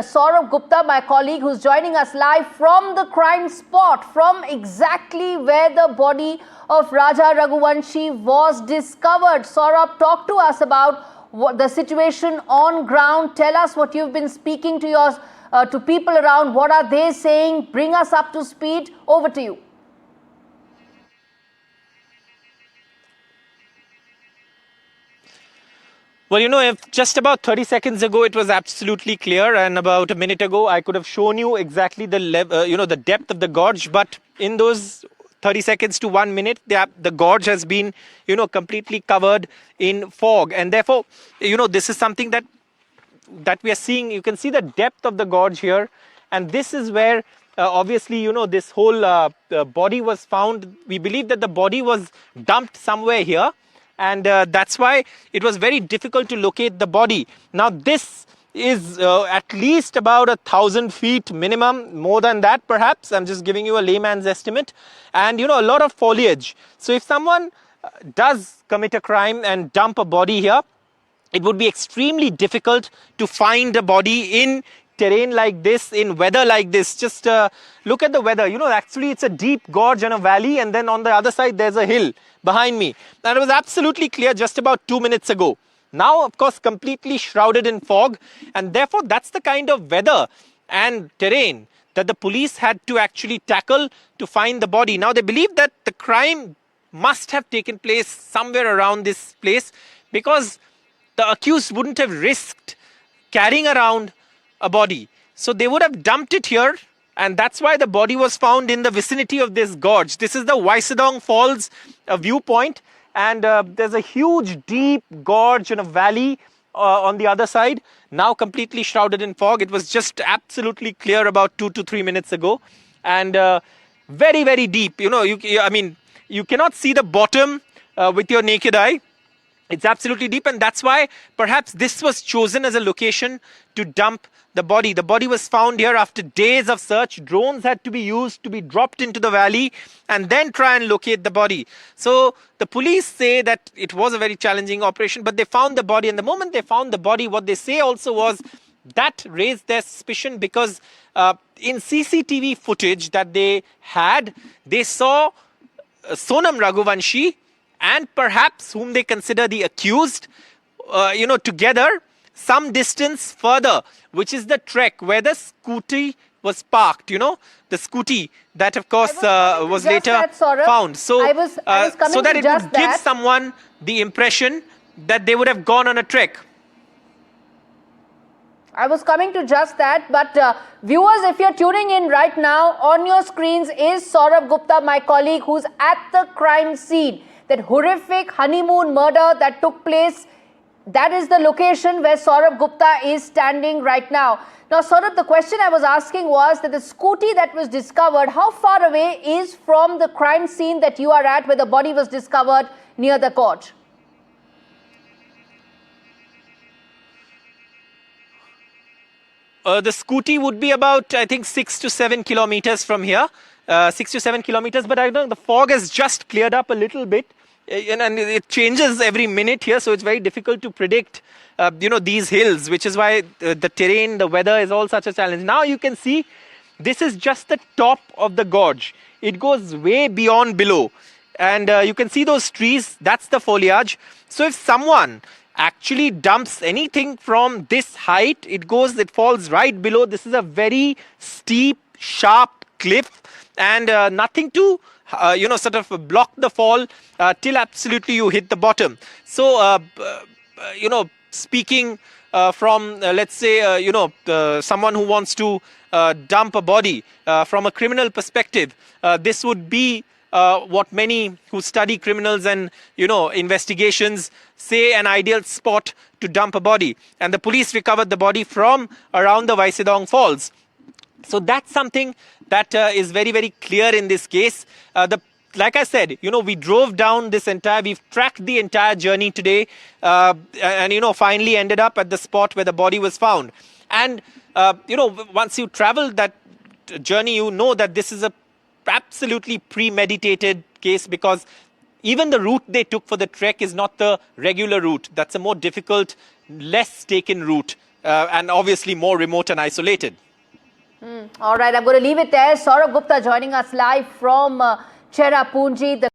Saurabh Gupta, my colleague, who's joining us live from the crime spot, from exactly where the body of Raja Raghuvanshi was discovered. Saurabh, talk to us about the situation on ground. Tell us what you've been speaking to to people around. What are they saying? Bring us up to speed. Over to you. Well, if just about 30 seconds ago it was absolutely clear, and about a minute ago I could have shown you exactly the the depth of the gorge, but in those 30 seconds to 1 minute, the gorge has been, completely covered in fog, and therefore, this is something that we are seeing. You can see the depth of the gorge here, and this is where obviously, this whole body was found. We believe that the body was dumped somewhere here. And that's why it was very difficult to locate the body. Now, this is at least about 1,000 feet minimum, more than that perhaps. I'm just giving you a layman's estimate. And, a lot of foliage. So if someone does commit a crime and dump a body here, it would be extremely difficult to find a body in terrain like this, in weather like this. Just look at the weather. Actually it's a deep gorge and a valley, and then on the other side there's a hill behind me. And it was absolutely clear just about 2 minutes ago. Now, of course, completely shrouded in fog, and therefore that's the kind of weather and terrain that the police had to actually tackle to find the body. Now, they believe that the crime must have taken place somewhere around this place, because the accused wouldn't have risked carrying around a body. So they would have dumped it here, and that's why the body was found in the vicinity of this gorge. This is the Wei Sawdong Falls viewpoint, and there's a huge deep gorge and a valley on the other side, now completely shrouded in fog. It was just absolutely clear about 2 to 3 minutes ago, and very, very deep. You cannot see the bottom with your naked eye. It's absolutely deep, and that's why perhaps this was chosen as a location to dump the body. The body was found here after days of search. Drones had to be used to be dropped into the valley and then try and locate the body. So the police say that it was a very challenging operation, but they found the body. And the moment they found the body, what they say also was that raised their suspicion, because in CCTV footage that they had, they saw Sonam Raghuvanshi and perhaps whom they consider the accused, together some distance further, which is the trek where the scooty was parked, the scooty that, of course, was later found. So, I was so that it would give someone the impression that they would have gone on a trek. I was coming to just that, but viewers, if you're tuning in right now, on your screens is Saurabh Gupta, my colleague, who's at the crime scene. That horrific honeymoon murder that took place, that is the location where Saurabh Gupta is standing right now. Now, Saurabh, the question I was asking was that the scooty that was discovered, how far away is from the crime scene that you are at, where the body was discovered near the gorge? The scooty would be about, I think, 6 to 7 kilometers from here. 6 to 7 kilometers, but I know the fog has just cleared up a little bit. And it changes every minute here, so it's very difficult to predict, these hills, which is why the terrain, the weather is all such a challenge. Now you can see this is just the top of the gorge. It goes way beyond below, and you can see those trees. That's the foliage. So if someone actually dumps anything from this height, it falls right below. This is a very steep, sharp cliff, and nothing to sort of block the fall till absolutely you hit the bottom. So, speaking from, let's say, someone who wants to dump a body from a criminal perspective, this would be what many who study criminals and, investigations say an ideal spot to dump a body. And the police recovered the body from around the Wei Sawdong Falls. So that's something that is very, very clear in this case. Like I said, we drove down we've tracked the entire journey today, and, finally ended up at the spot where the body was found. And, once you travel that journey, you know that this is a absolutely premeditated case, because even the route they took for the trek is not the regular route. That's a more difficult, less taken route and obviously more remote and isolated. All right, I'm going to leave it there. Saurabh Gupta joining us live from Cherrapunji.